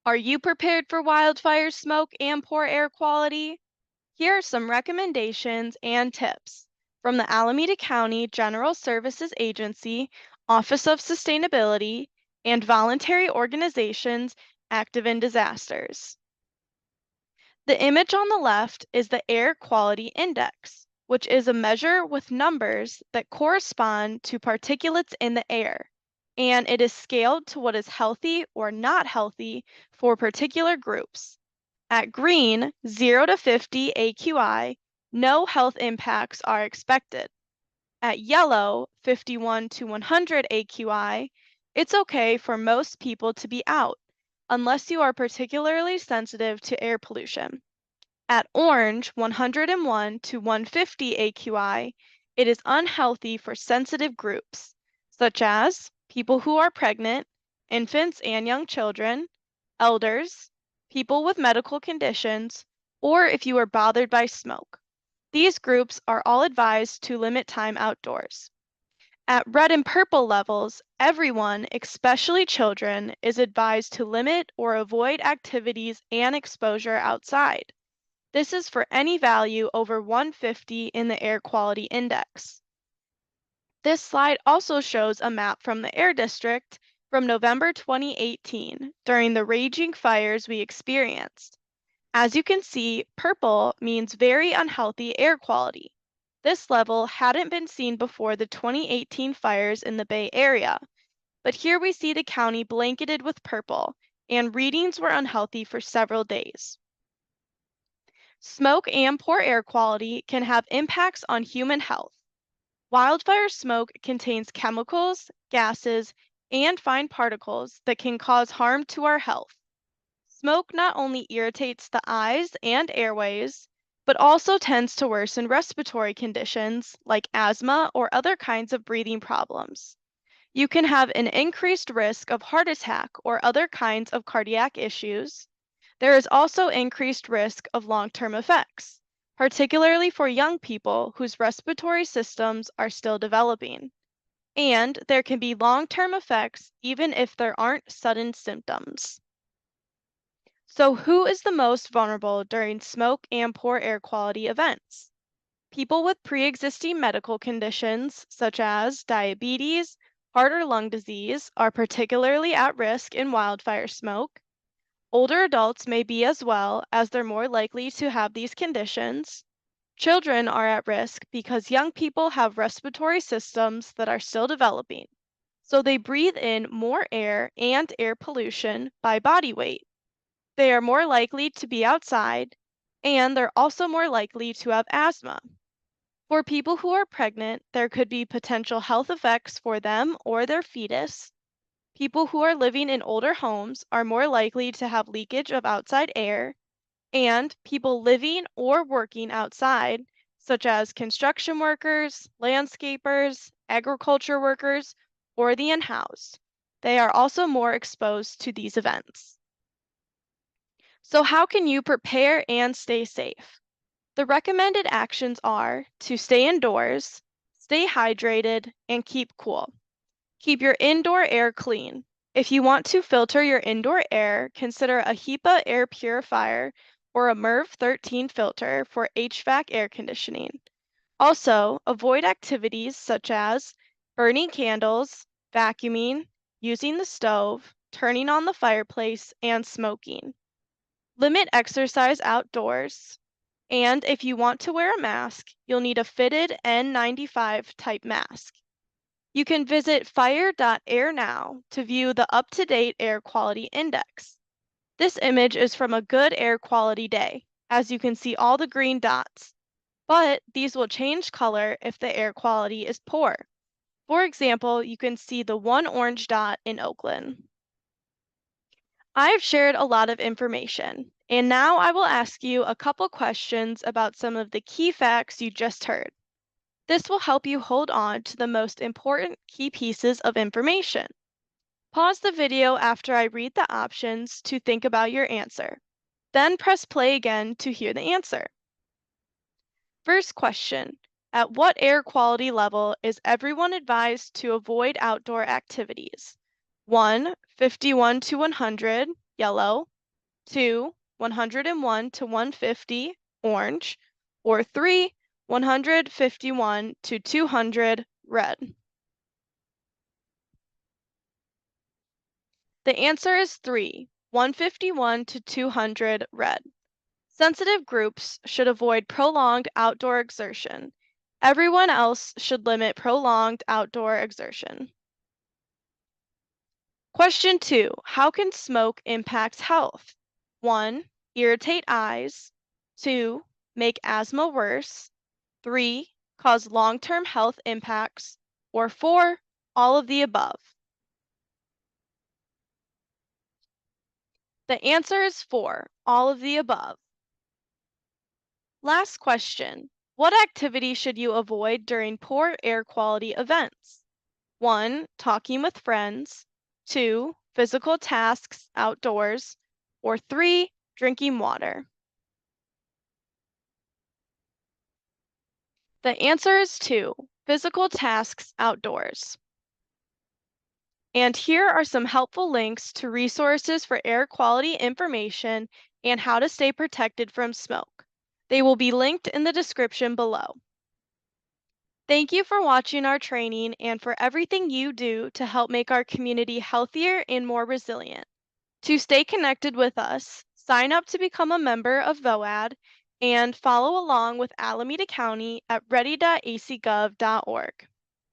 Are you prepared for wildfire smoke and poor air quality? Here are some recommendations and tips from the Alameda County General Services Agency, Office of Sustainability, and voluntary organizations active in disasters. The image on the left is the Air Quality Index, which is a measure with numbers that correspond to particulates in the air, and it is scaled to what is healthy or not healthy for particular groups. At green, 0 to 50 AQI, no health impacts are expected. At yellow, 51 to 100 AQI, it's okay for most people to be out, unless you are particularly sensitive to air pollution. At orange, 101 to 150 AQI, it is unhealthy for sensitive groups, such as people who are pregnant, infants and young children, elders, people with medical conditions, or if you are bothered by smoke. These groups are all advised to limit time outdoors. At red and purple levels, everyone, especially children, is advised to limit or avoid activities and exposure outside. This is for any value over 150 in the air quality index. This slide also shows a map from the Air District from November 2018 during the raging fires we experienced. As you can see, purple means very unhealthy air quality. This level hadn't been seen before the 2018 fires in the Bay Area, but here we see the county blanketed with purple, and readings were unhealthy for several days. Smoke and poor air quality can have impacts on human health. Wildfire smoke contains chemicals, gases, and fine particles that can cause harm to our health. Smoke not only irritates the eyes and airways, but also tends to worsen respiratory conditions like asthma or other kinds of breathing problems. You can have an increased risk of heart attack or other kinds of cardiac issues. There is also increased risk of long-term effects, particularly for young people whose respiratory systems are still developing. And there can be long-term effects even if there aren't sudden symptoms. So who is the most vulnerable during smoke and poor air quality events? People with pre-existing medical conditions such as diabetes, heart or lung disease are particularly at risk in wildfire smoke. Older adults may be as well, as they're more likely to have these conditions. Children are at risk because young people have respiratory systems that are still developing, so they breathe in more air and air pollution by body weight. They are more likely to be outside, and they're also more likely to have asthma. For people who are pregnant, there could be potential health effects for them or their fetus. People who are living in older homes are more likely to have leakage of outside air, and people living or working outside, such as construction workers, landscapers, agriculture workers, or the unhoused. They are also more exposed to these events. So how can you prepare and stay safe? The recommended actions are to stay indoors, stay hydrated, and keep cool. Keep your indoor air clean. If you want to filter your indoor air, consider a HEPA air purifier or a MERV 13 filter for HVAC air conditioning. Also, avoid activities such as burning candles, vacuuming, using the stove, turning on the fireplace, and smoking. Limit exercise outdoors. And if you want to wear a mask, you'll need a fitted N95 type mask. You can visit fire.air now to view the up-to-date air quality index. This image is from a good air quality day, as you can see all the green dots, but these will change color if the air quality is poor. For example, you can see the one orange dot in Oakland. I've shared a lot of information, and now I will ask you a couple questions about some of the key facts you just heard. This will help you hold on to the most important key pieces of information. Pause the video after I read the options to think about your answer. Then press play again to hear the answer. First question, at what air quality level is everyone advised to avoid outdoor activities? 1, 51 to 100, yellow. 2, 101 to 150, orange, or 3, 151 to 200, red? The answer is 3, 151 to 200, red. Sensitive groups should avoid prolonged outdoor exertion. Everyone else should limit prolonged outdoor exertion. Question 2. How can smoke impact health? 1. Irritate eyes. 2. Make asthma worse. 3. Cause long-term health impacts. Or 4. All of the above. The answer is 4. All of the above. Last question. What activity should you avoid during poor air quality events? 1. Talking with friends. 2. Physical tasks outdoors. Or 3. Drinking water. The answer is 2. Physical tasks outdoors. And here are some helpful links to resources for air quality information and how to stay protected from smoke. They will be linked in the description below. Thank you for watching our training and for everything you do to help make our community healthier and more resilient. To stay connected with us, sign up to become a member of VOAD and follow along with Alameda County at ready.ac.gov.org.